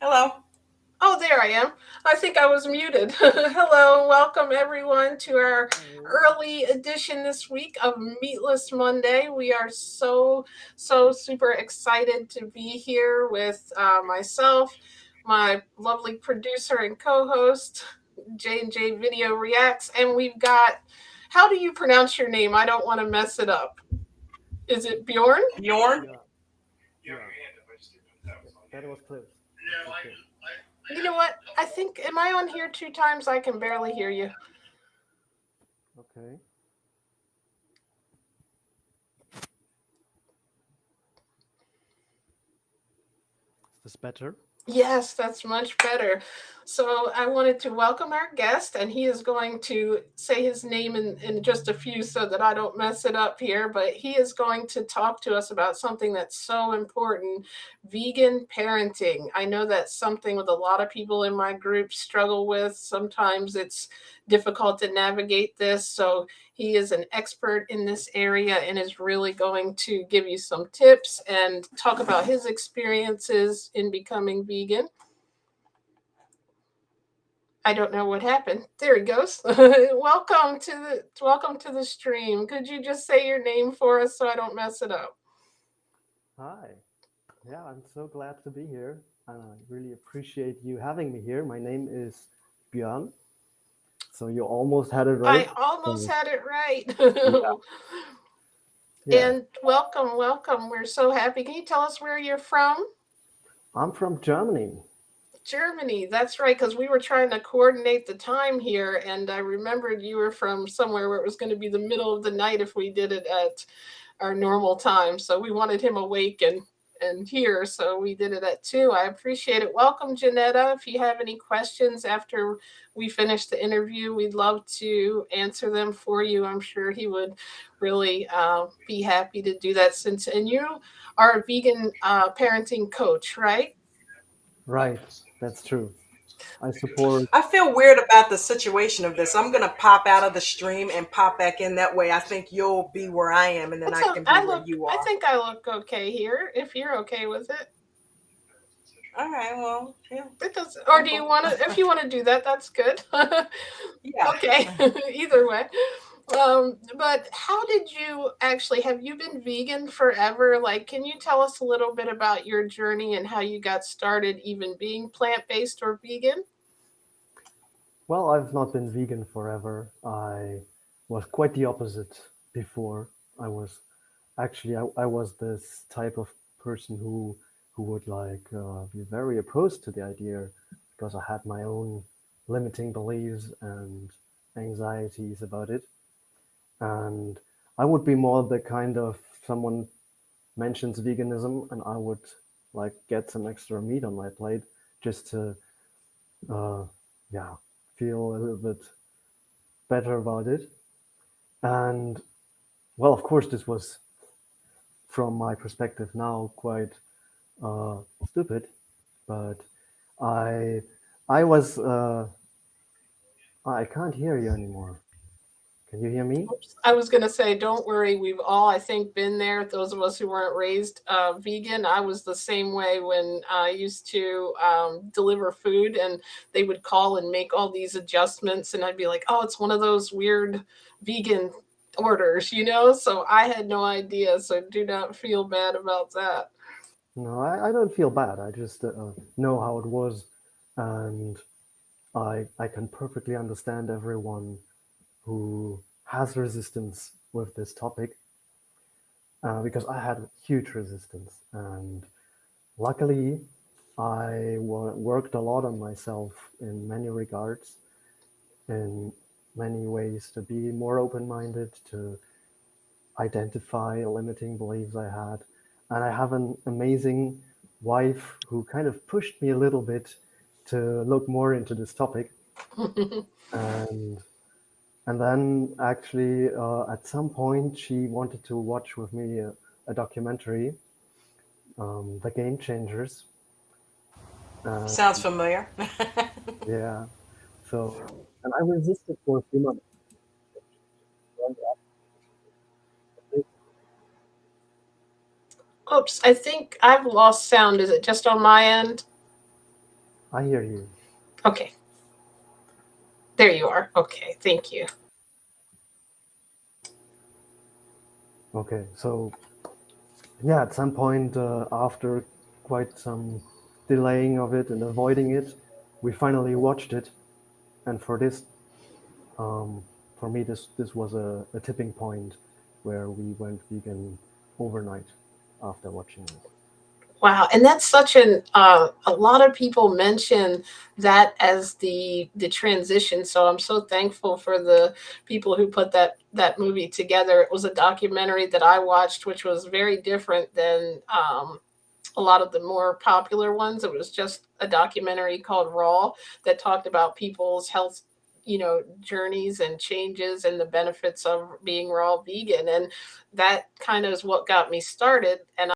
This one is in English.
Hello. Oh, there I am. I think I was muted. Hello, welcome everyone to our Hello. early edition this week of Meatless Monday. We are so super excited to be here with myself, my lovely producer and co-host, J&J Video Reacts, and we've got. How do you pronounce your name? I don't want to mess it up. Is it Bjorn? Bjorn. Yeah, yeah, that was close. That was close. You know what? I think am I on here two times? I can barely hear you. Okay. Is this better? Yes, that's much better. So I wanted to welcome our guest, and he is going to say his name in just a few so that I don't mess it up here. But he is going to talk to us about something that's so important: vegan parenting. I know that's something with a lot of people in my group struggle with. Sometimes it's difficult to navigate this. So he is an expert in this area and is really going to give you some tips and talk about his experiences in becoming vegan. I don't know what happened. There he goes. Welcome to the stream. Could you just say your name for us so I don't mess it up? Hi. Yeah, I'm so glad to be here. And I really appreciate you having me here. My name is Bjorn. So you almost had it right. I almost So, had it right. yeah. Yeah. And welcome. We're so happy. Can you tell us where you're from? I'm from Germany. Germany, that's right, because we were trying to coordinate the time here, and I remembered you were from somewhere where it was going to be the middle of the night if we did it at our normal time. So we wanted him awake and here, so we did it at 2. I appreciate it. Welcome, Janetta. If you have any questions after we finish the interview, we'd love to answer them for you. I'm sure he would really be happy to do that. And you are a vegan parenting coach, right? Right. That's true. I support. I feel weird about the situation of this. I'm gonna pop out of the stream and pop back in. That way, I think you'll be where I am, and then It's I a, can be I where look. you I are. think I look okay here. If you're okay with it, All right. Well, yeah, it does. Or I'm do you cool. want to? If you want to do that, that's good. Yeah. Okay. Either way. But how did you actually? Have you been vegan forever? Like, can you tell us a little bit about your journey and how you got started, even being plant based or vegan? Well, I've not been vegan forever. I was quite the opposite before. I was I was this type of person who would be very opposed to the idea because I had my own limiting beliefs and anxieties about it. And I would be more the kind of someone mentions veganism and I would like get some extra meat on my plate just to uh, yeah feel a little bit better about it. And well, of course, this was from my perspective now quite stupid, but I I was I can't hear you anymore. Can you hear me? Oops. I was going to say, don't worry. We've all, I think, been there. Those of us who weren't raised vegan, I was the same way when I used to deliver food and they would call and make all these adjustments. And I'd be like, oh, it's one of those weird vegan orders. So I had no idea. So do not feel bad about that. No, I don't feel bad. I just know how it was, and I can perfectly understand everyone who has resistance with this topic because I had huge resistance, and luckily worked a lot on myself in many regards, in many ways to be more open-minded, to identify limiting beliefs I had. And I have an amazing wife who kind of pushed me a little bit to look more into this topic. And and then actually at some point she wanted to watch with me a documentary, The Game Changers. Uh, Sounds familiar. yeah. So and I resisted for a few months. Oops, I think I've lost sound. Is it just on my end? I hear you. Okay. There you are. Okay, thank you. Okay, so yeah, at some point after quite some delaying of it and avoiding it, we finally watched it, and for this, for me, this was a tipping point where we went vegan overnight after watching it. Wow, and that's such an a lot of people mention that as the transition. So I'm so thankful for the people who put that movie together. It was a documentary that I watched, which was very different than a lot of the more popular ones. It was just a documentary called Raw that talked about people's health, journeys and changes and the benefits of being raw vegan. And that kind of is what got me started. And